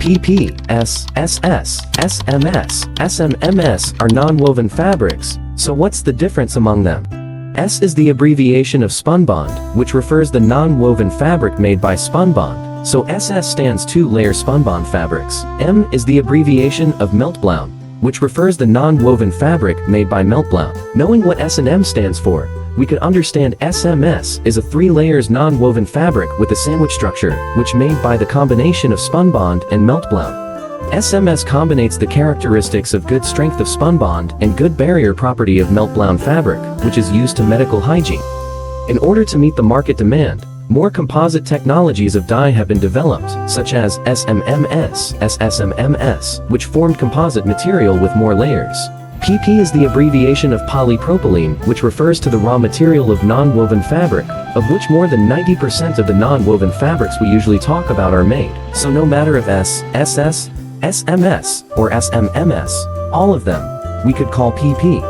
PP, S, SS, SMS, SMMS are non-woven fabrics, so what's the difference among them? S is the abbreviation of Spunbond, which refers the non-woven fabric made by Spunbond, so SS stands 2-layer Spunbond fabrics. M is the abbreviation of Meltblown, which refers the non-woven fabric made by Meltblown. Knowing what S and M stands for, we could understand SMS is a 3 layers non-woven fabric with a sandwich structure, which made by the combination of Spunbond and Meltblown. SMS combinates the characteristics of good strength of Spunbond and good barrier property of Meltblown fabric, which is used to medical hygiene. In order to meet the market demand, more composite technologies of dye have been developed, such as SMMS, SSMMS, which formed composite material with more layers. PP is the abbreviation of polypropylene, which refers to the raw material of non-woven fabric, of which more than 90% of the non-woven fabrics we usually talk about are made. So no matter if S, SS, SMS, or SMMS, all of them, we could call PP.